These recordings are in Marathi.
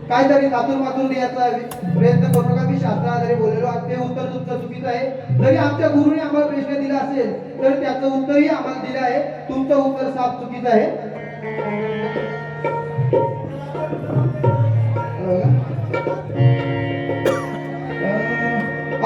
काहीतरी लातूर मातूर याचा प्रयत्न करू नका. मी शास्त्राधारे बोललेलो ते उत्तर तुमचं चुकीचं आहे. जरी आमच्या गुरुने आम्हाला प्रश्न दिला असेल तर त्याचं उत्तरही आम्हाला दिलं आहे. तुमचं उत्तर साफ चुकीचं आहे.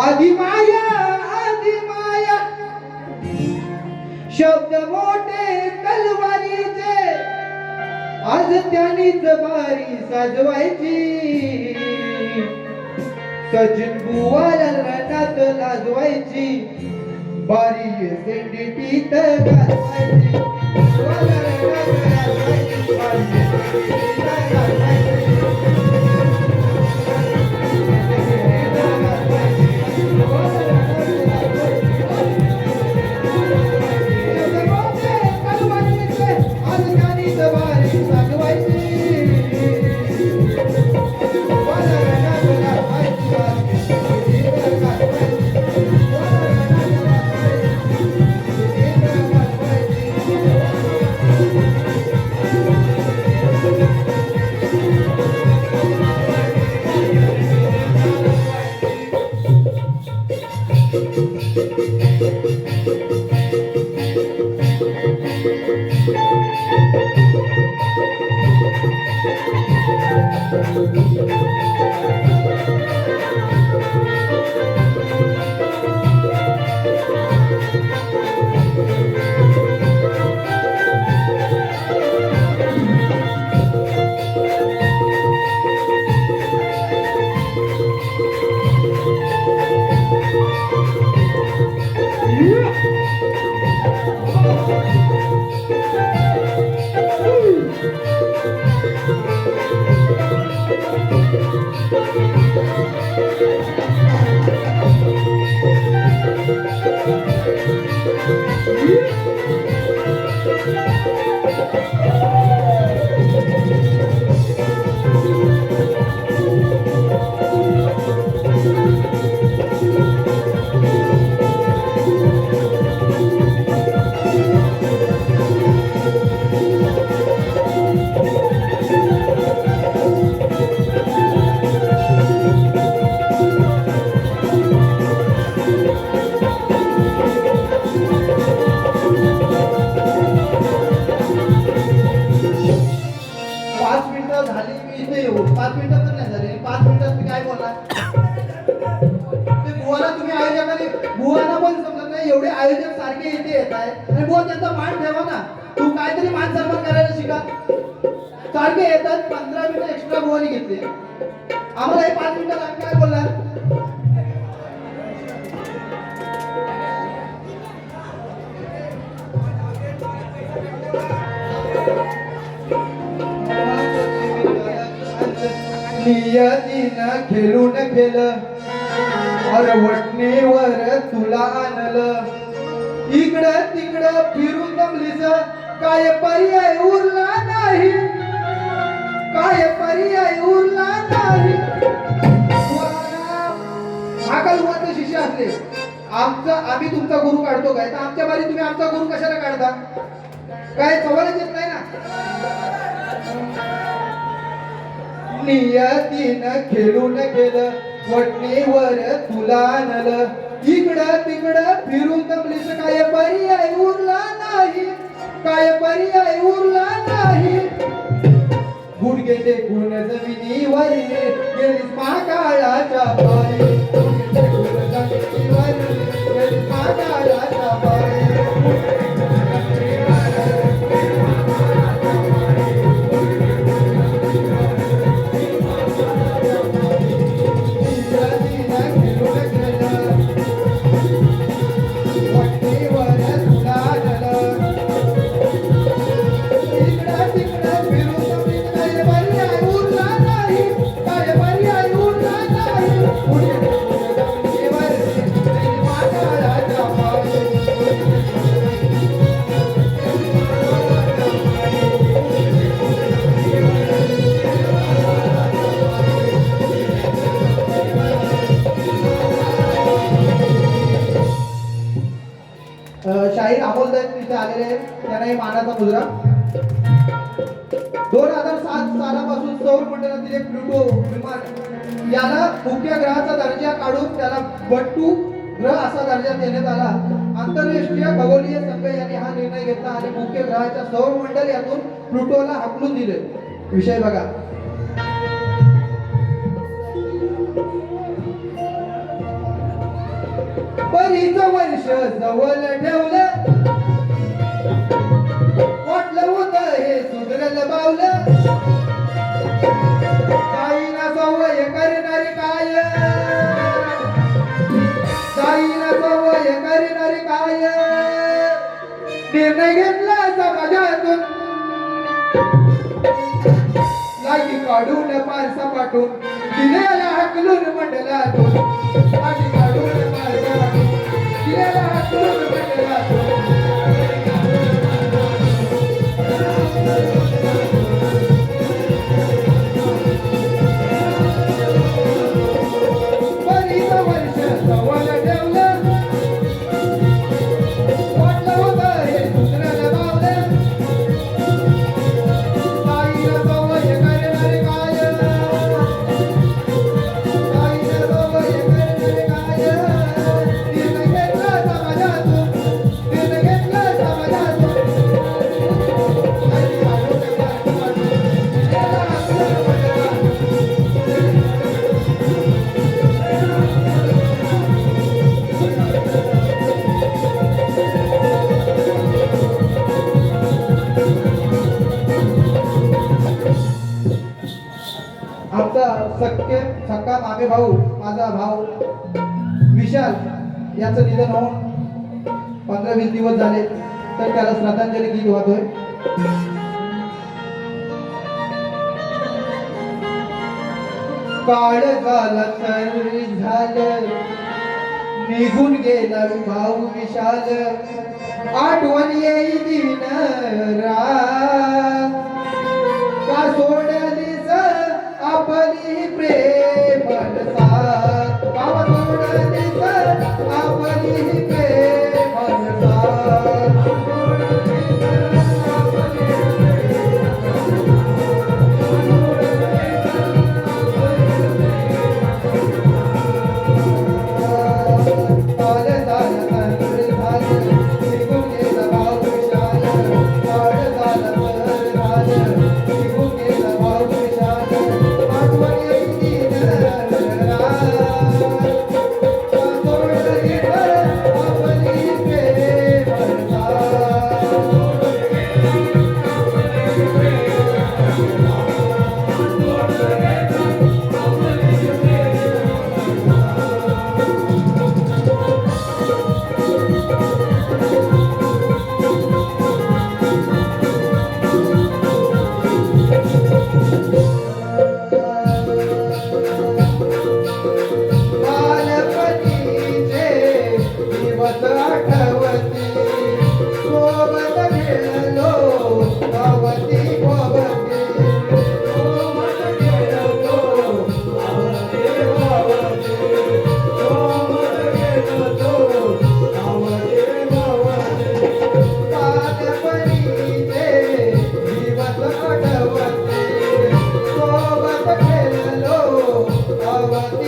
आधी माया शब्द मोठे तलवारीचे आज त्यानीच बारी सजवायची. सचिन बुवाला रणात लाजवायची. बारी सेंडीटीत गाजवायची. बुवाला रणात लाजवायची. बारी सेंडीटीत गाजवायची. झाली मी इथे येऊ 5 मिनिटं पण नाही झाली 5 मिनिटात मी काय बोलणार ते बुवाला तुम्ही आयोजकाने बुवाला पण समजत नाही एवढे आयोजक सारखे इथे येत आहे आणि बुवा त्यांचा मान ठेवा ना तू काहीतरी मान सन्मान करायला शिका सारखे येतात 15 मिनिटं एक्स्ट्रा बुवाने घेतले आम्हाला हे 5 मिनिटात आम्ही काय बोलणार नियतीनं खेळून केलं वटणीवर तुला आणलं इकडं तिकडं फिरून दमलीस काय पर्याय उरला नाही काय पर्याय उरला नाही महाकाल शिष्य असले आम्ही तुमचा गुरु काढतो काय तर आमच्या बारी तुम्ही आमचा गुरु कशाला काढता काय सवालच येत नाही ना नियतीनं खेळून केलं वटणीवर तुला आणलं इकडं तिकडं फिरून दमलीस काय पर्याय उरला नाही काय पर्याय उरला नाही गुडघे टेकून जमिनीवर गेलीस महाकाळाच्या पायी गुडघे टेकून जमिनीवर गेलीस महाकाळाच्या पायी शाहीर अमोलदास तिथे आलेले आहेत त्यांना ही मानाचा मुद्रा 2007 सालापासून सौर मंडळातील एक प्लुटो विमान याला मुख्य ग्रहाचा दर्जा काढून त्याला बट्टू ग्रह असा दर्जा देण्यात आला आंतरराष्ट्रीय खगोलीय संघ यांनी हा निर्णय घेतला आणि मुख्य ग्रहाच्या सौर मंडळ यातून प्लुटोला हाकलून दिले विषय बघा बरीच वर्ष जवळ ठेवलं वाटलं होतं हे सुधरलं बावलं ताईना सवय करणारी काय ताईना सवय करणारी काय निर्णय घेतला समाजातून लागी काढून पारसा पाठवून दिलेला हकलून मंडलातून लागी काढून पारसा पाठवून दिलेला हकलून मंडलातून बरीच वर्ष जवळ ठेवलं वाटलं होतं हे दुसऱ्याला बावलं ताईला सवय करणारे काय ताईला सवय करणारे काय निर्णय घेतला समाजातून निर्णय घेतला समाजातून आई आमचा सक्का मामे भाऊ माझा भाऊ विशाल याचं निधन होऊन 15-20 दिवस झाले तर त्याला श्रद्धांजली गीत वाहतोय. काळ झाला तर झालं निघून गेला भाऊ विशाल आठवण येई दिन रात का सोडलीस आपली प्रेम साथ का सोडलीस आपली प्रेम साथ Bhagavati